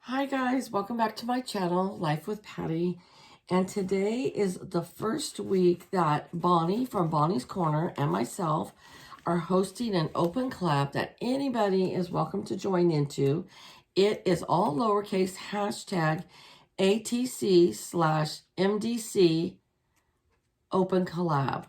Hi guys, welcome back to my channel, Life with Patty. And today is the first week that Bonnie from Bonnie's Corner and myself are hosting an open collab that anybody is welcome to join into. It is all lowercase, hashtag ATC/MDC open collab.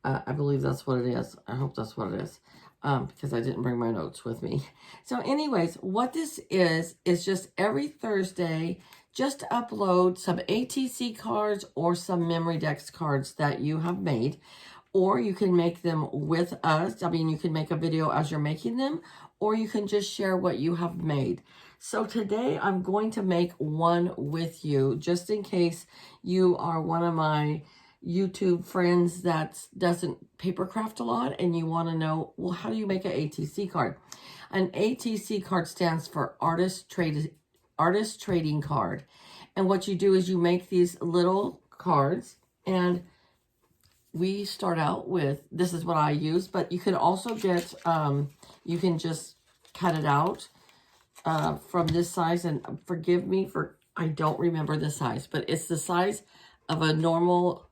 I believe that's what it is. I hope that's what it is. Because I didn't bring my notes with me. So anyways, what this is just every Thursday, just upload some ATC cards or some Memory Dex cards that you have made, or you can make them with us. I mean, you can make a video as you're making them, or you can just share what you have made. So today I'm going to make one with you, just in case you are one of my YouTube friends that doesn't papercraft a lot and you want to know, well, how do you make an ATC card? An ATC card stands for Artist Trading Card. And what you do is you make these little cards, and we start out with, this is what I use, but you can also get, you can just cut it out from this size, and forgive me for, I don't remember the size, but it's the size of a normal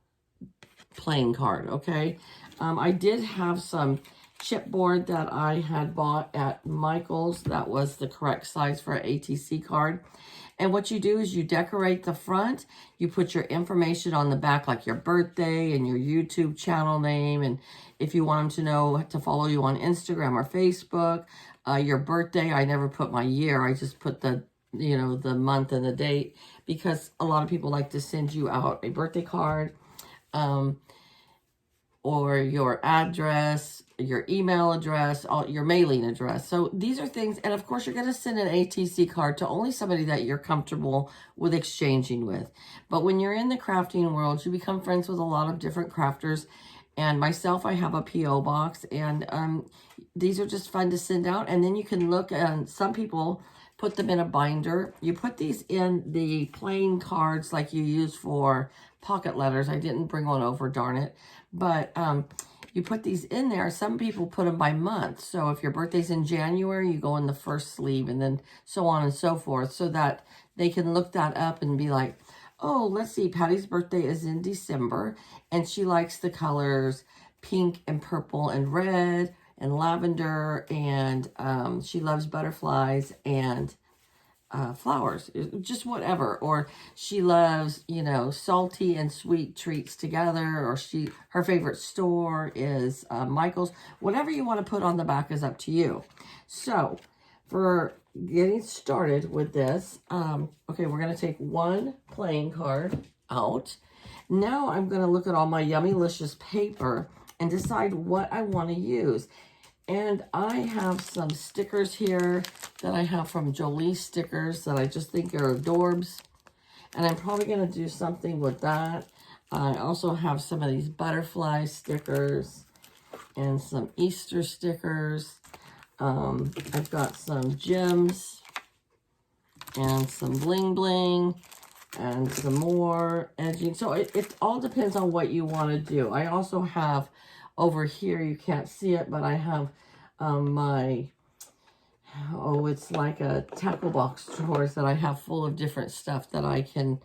playing card, okay? I did have some chipboard that I had bought at Michael's that was the correct size for an ATC card. And what you do is you decorate the front, you put your information on the back, like your birthday and your YouTube channel name, and if you want them to know to follow you on Instagram or Facebook, your birthday. I never put my year, I just put the, you know, the month and the date, because a lot of people like to send you out a birthday card, or your address, your email address, your mailing address. So these are things, and of course you're going to send an ATC card to only somebody that you're comfortable with exchanging with. But when you're in the crafting world, you become friends with a lot of different crafters. And myself, I have a P.O. box, and these are just fun to send out. And then you can look, and some people put them in a binder. You put these in the plain cards like you use for pocket letters. I didn't bring one over, darn it. But you put these in there. Some people put them by month. So if your birthday's in January, you go in the first sleeve, and then so on and so forth, so that they can look that up and be like, oh, let's see, Patty's birthday is in December, and she likes the colors pink and purple and red and lavender, and she loves butterflies and flowers, just whatever. Or she loves, you know, salty and sweet treats together, or her favorite store is Michael's. Whatever you want to put on the back is up to you. So for getting started with this, okay, we're going to take one playing card out. Now I'm going to look at all my Yummylicious paper and decide what I want to use. And I have some stickers here that I have from Jolie Stickers that I just think are adorbs. And I'm probably going to do something with that. I also have some of these butterfly stickers and some Easter stickers. I've got some gems and some bling bling and some more edging. So it all depends on what you want to do. I also have over here, you can't see it, but I have it's like a tackle box drawers that I have full of different stuff that I can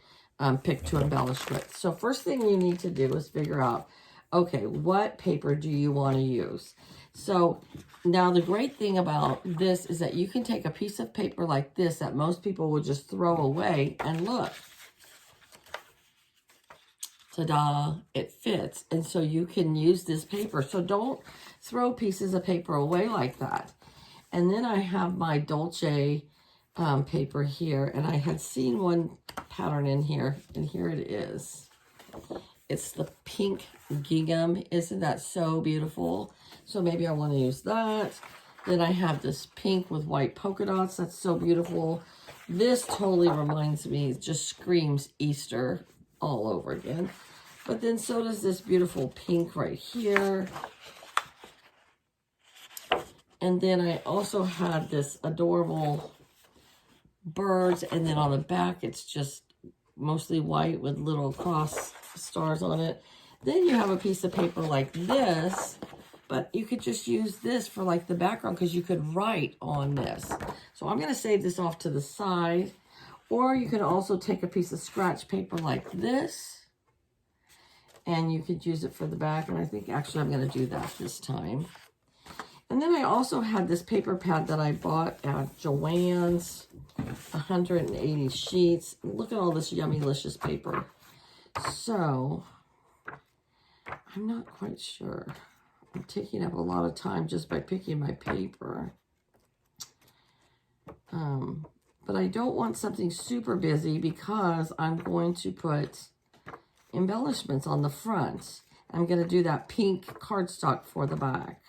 pick to embellish with. So first thing you need to do is figure out, okay, what paper do you want to use? So now the great thing about this is that you can take a piece of paper like this that most people would just throw away, and look, ta-da, it fits. And so you can use this paper. So don't throw pieces of paper away like that. And then I have my Dolce paper here, and I had seen one pattern in here, and here it is. It's the pink gingham. Isn't that so beautiful? So maybe I want to use that. Then I have this pink with white polka dots. That's so beautiful. This totally reminds me, just screams Easter all over again. But then so does this beautiful pink right here. And then I also had this adorable birds, and then on the back it's just mostly white with little cross stars on it. Then you have a piece of paper like this, But you could just use this for like the background because you could write on this. So I'm going to save this off to the side. Or you can also take a piece of scratch paper like this. And you could use it for the back. And I think actually I'm going to do that this time. And then I also had this paper pad that I bought at Joann's, 180 sheets. Look at all this yummy-licious paper. So, I'm not quite sure. I'm taking up a lot of time just by picking my paper. But I don't want something super busy because I'm going to put embellishments on the front. I'm going to do that pink cardstock for the back.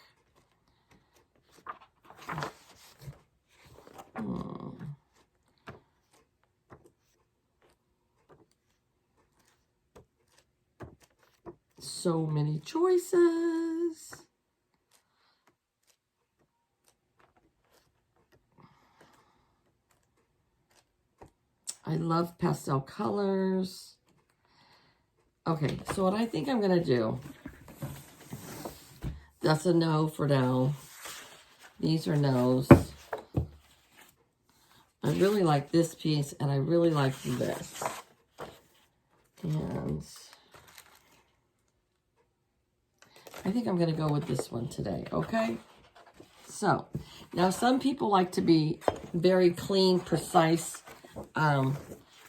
So many choices. I love pastel colors. Okay, so what I think I'm going to do, that's a no for now. These are no's. I really like this piece, and I really like this. And I think I'm going to go with this one today, okay? So, now some people like to be very clean, precise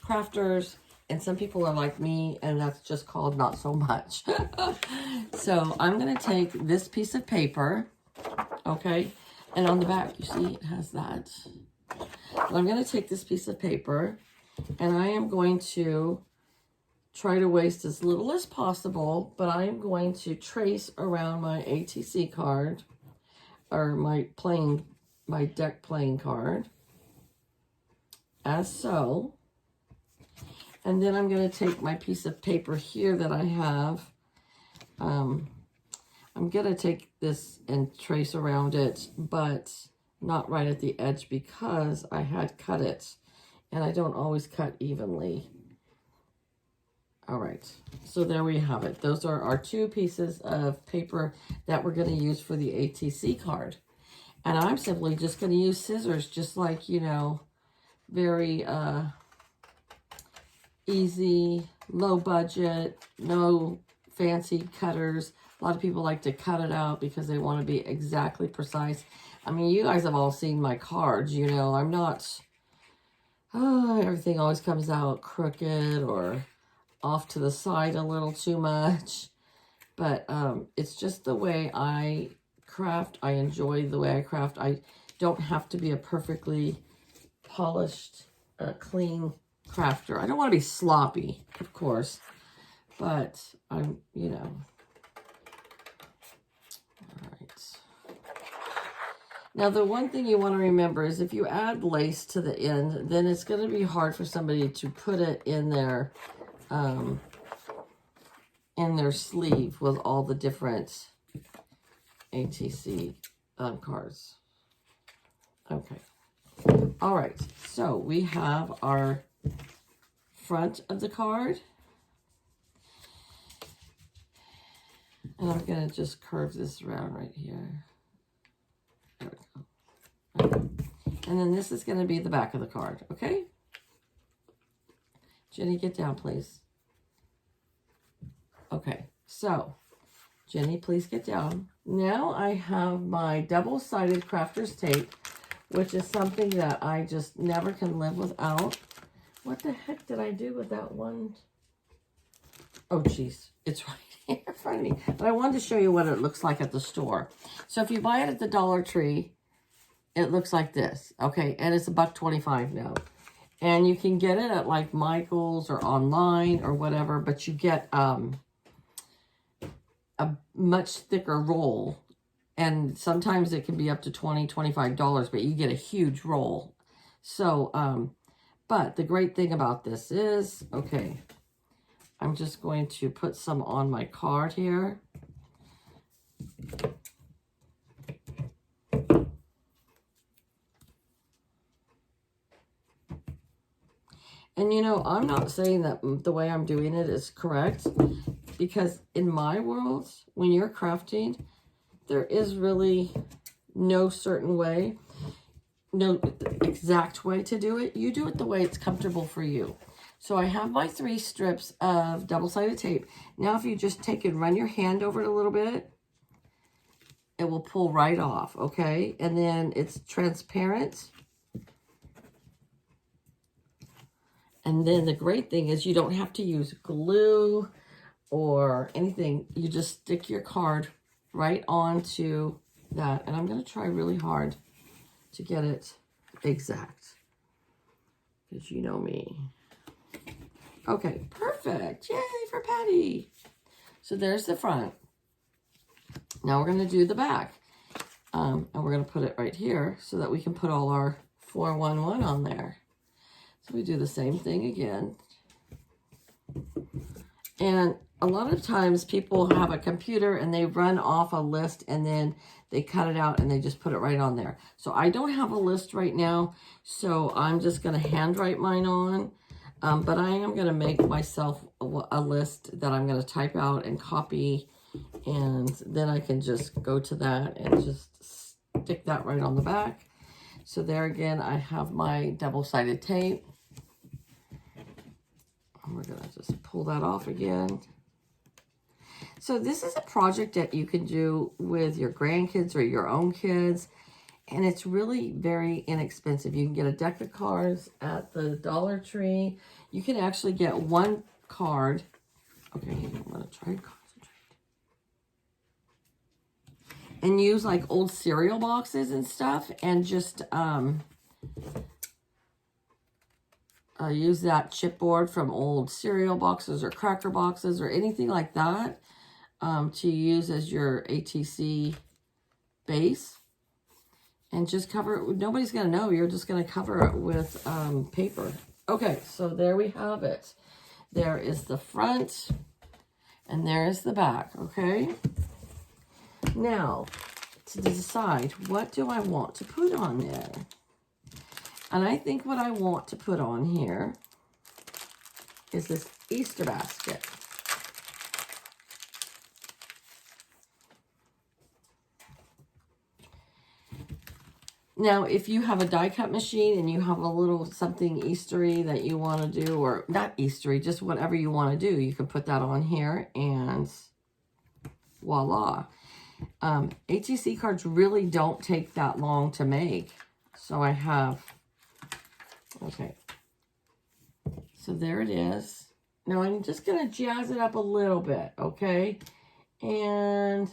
crafters, and some people are like me, and that's just called not so much. So, I'm going to take this piece of paper, okay? And on the back, you see, it has that. But I'm going to take this piece of paper, and I am going to try to waste as little as possible, but I am going to trace around my ATC card, or my deck playing card, as so. And then I'm going to take my piece of paper here that I have. I'm going to take this and trace around it, but not right at the edge because I had cut it, and I don't always cut evenly. All right, so there we have it. Those are our two pieces of paper that we're going to use for the ATC card. And I'm simply just going to use scissors, just like, you know, very easy, low budget, no fancy cutters. A lot of people like to cut it out because they want to be exactly precise. I mean, you guys have all seen my cards, you know. I'm not, everything always comes out crooked or off to the side a little too much. But it's just the way I craft. I enjoy the way I craft. I don't have to be a perfectly polished, clean crafter. I don't want to be sloppy, of course, but I'm, you know. All right. Now, the one thing you want to remember is if you add lace to the end, then it's going to be hard for somebody to put it in their sleeve with all the different ATC cards. Okay. All right. So we have our front of the card. And I'm going to just curve this around right here. There we go. Okay. And then this is going to be the back of the card. Okay? Jenny, get down, please. Okay, so, Jenny, please get down. Now I have my double-sided crafter's tape, which is something that I just never can live without. What the heck did I do with that one? Oh, geez, it's right here in front of me. But I wanted to show you what it looks like at the store. So if you buy it at the Dollar Tree, it looks like this, okay? And it's $1.25 now. And you can get it at like Michael's or online or whatever, but you get a much thicker roll, and sometimes it can be up to $20, $25, but you get a huge roll. So, but the great thing about this is, okay, I'm just going to put some on my card here. And you know, I'm not saying that the way I'm doing it is correct, because in my world, when you're crafting, There is really no certain way, no exact way to do it. You do it the way it's comfortable for you. So I have my 3 strips of double-sided tape. Now if you just take and run your hand over it a little bit, it will pull right off, okay? And then it's transparent. And then the great thing is you don't have to use glue or anything. You just stick your card right onto that. And I'm going to try really hard to get it exact, because you know me. Okay, perfect. Yay for Patty. So there's the front. Now we're going to do the back. And we're going to put it right here so that we can put all our 411 on there. So we do the same thing again. And a lot of times people have a computer and they run off a list and then they cut it out and they just put it right on there. So I don't have a list right now, so I'm just going to handwrite mine on. But I am going to make myself a list that I'm going to type out and copy, and then I can just go to that and just stick that right on the back. So there again, I have my double-sided tape. And we're going to just pull that off again. So this is a project that you can do with your grandkids or your own kids. And it's really very inexpensive. You can get a deck of cards at the Dollar Tree. You can actually get one card. Okay, I'm going to try and concentrate. And use like old cereal boxes and stuff. And just use that chipboard from old cereal boxes or cracker boxes or anything like that to use as your ATC base. And just cover it. Nobody's going to know. You're just going to cover it with paper. Okay, so there we have it. There is the front, and there is the back, okay? Now, to decide, what do I want to put on there? And I think what I want to put on here is this Easter basket. Now, if you have a die cut machine and you have a little something Eastery that you want to do, or not Eastery, just whatever you want to do, you can put that on here and voila. ATC cards really don't take that long to make. So I have, okay. So there it is. Now I'm just going to jazz it up a little bit, okay? And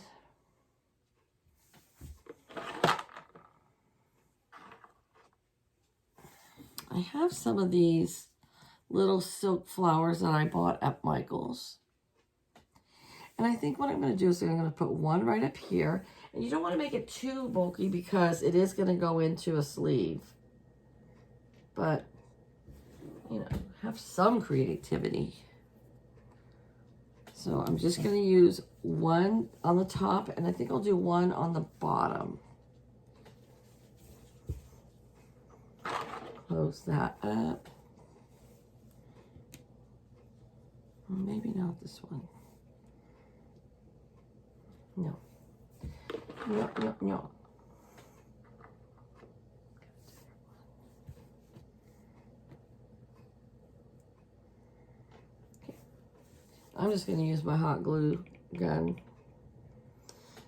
I have some of these little silk flowers that I bought at Michael's. And I think what I'm going to do is I'm going to put one right up here. And you don't want to make it too bulky because it is going to go into a sleeve. But, you know, have some creativity. So I'm just going to use one on the top, and I think I'll do one on the bottom. Close that up. Maybe not this one. No. No, no, no. Okay. I'm just going to use my hot glue gun.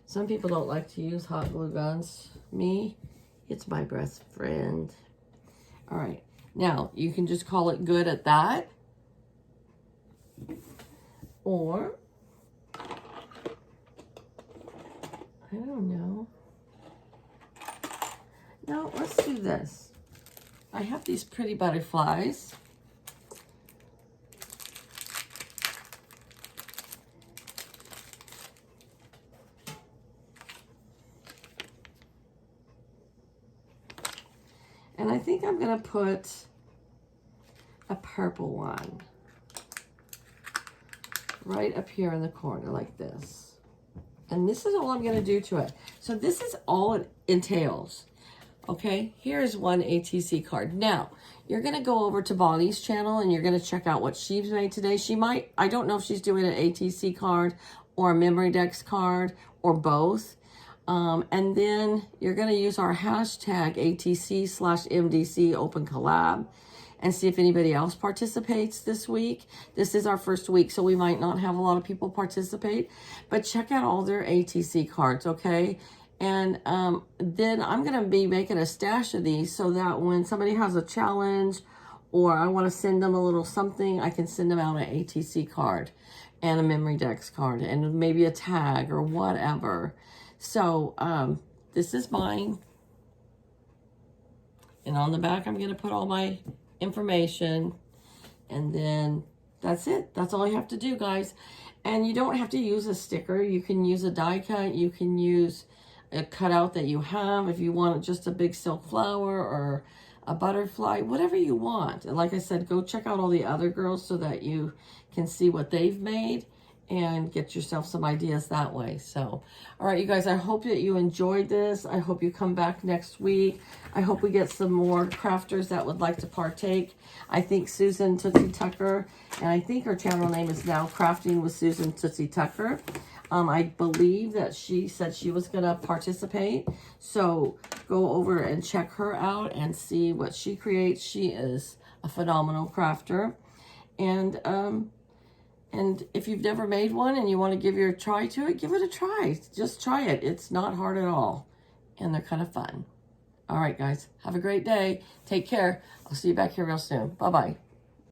Some people don't like to use hot glue guns. Me, it's my best friend. All right, now you can just call it good at that. Or, I don't know. No, let's do this. I have these pretty butterflies. And I think I'm going to put a purple one right up here in the corner like this. And this is all I'm going to do to it. So this is all it entails. Okay, here's one ATC card. Now, you're going to go over to Bonnie's channel and you're going to check out what she's made today. She might, I don't know if she's doing an ATC card or a Memory Dex card or both. And then you're going to use our hashtag ATC/MDCOpenCollab and see if anybody else participates this week. This is our first week, so we might not have a lot of people participate, but check out all their ATC cards, okay? And then I'm going to be making a stash of these so that when somebody has a challenge or I want to send them a little something, I can send them out an ATC card and a memory dex card and maybe a tag or whatever. So this is mine. And on the back, I'm going to put all my information. And then that's it. That's all you have to do, guys. And you don't have to use a sticker. You can use a die cut. You can use a cutout that you have. If you want just a big silk flower or a butterfly, whatever you want. And like I said, go check out all the other girls so that you can see what they've made and get yourself some ideas that way. So, all right, you guys, I hope that you enjoyed this. I hope you come back next week. I hope we get some more crafters that would like to partake. I think Susan Tootsie Tucker, and I think her channel name is now Crafting with Susan Tootsie Tucker. I believe that she said she was going to participate. So go over and check her out and see what she creates. She is a phenomenal crafter. And if you've never made one and you want to give your try to it, give it a try. Just try it. It's not hard at all. And they're kind of fun. All right, guys. Have a great day. Take care. I'll see you back here real soon. Bye-bye.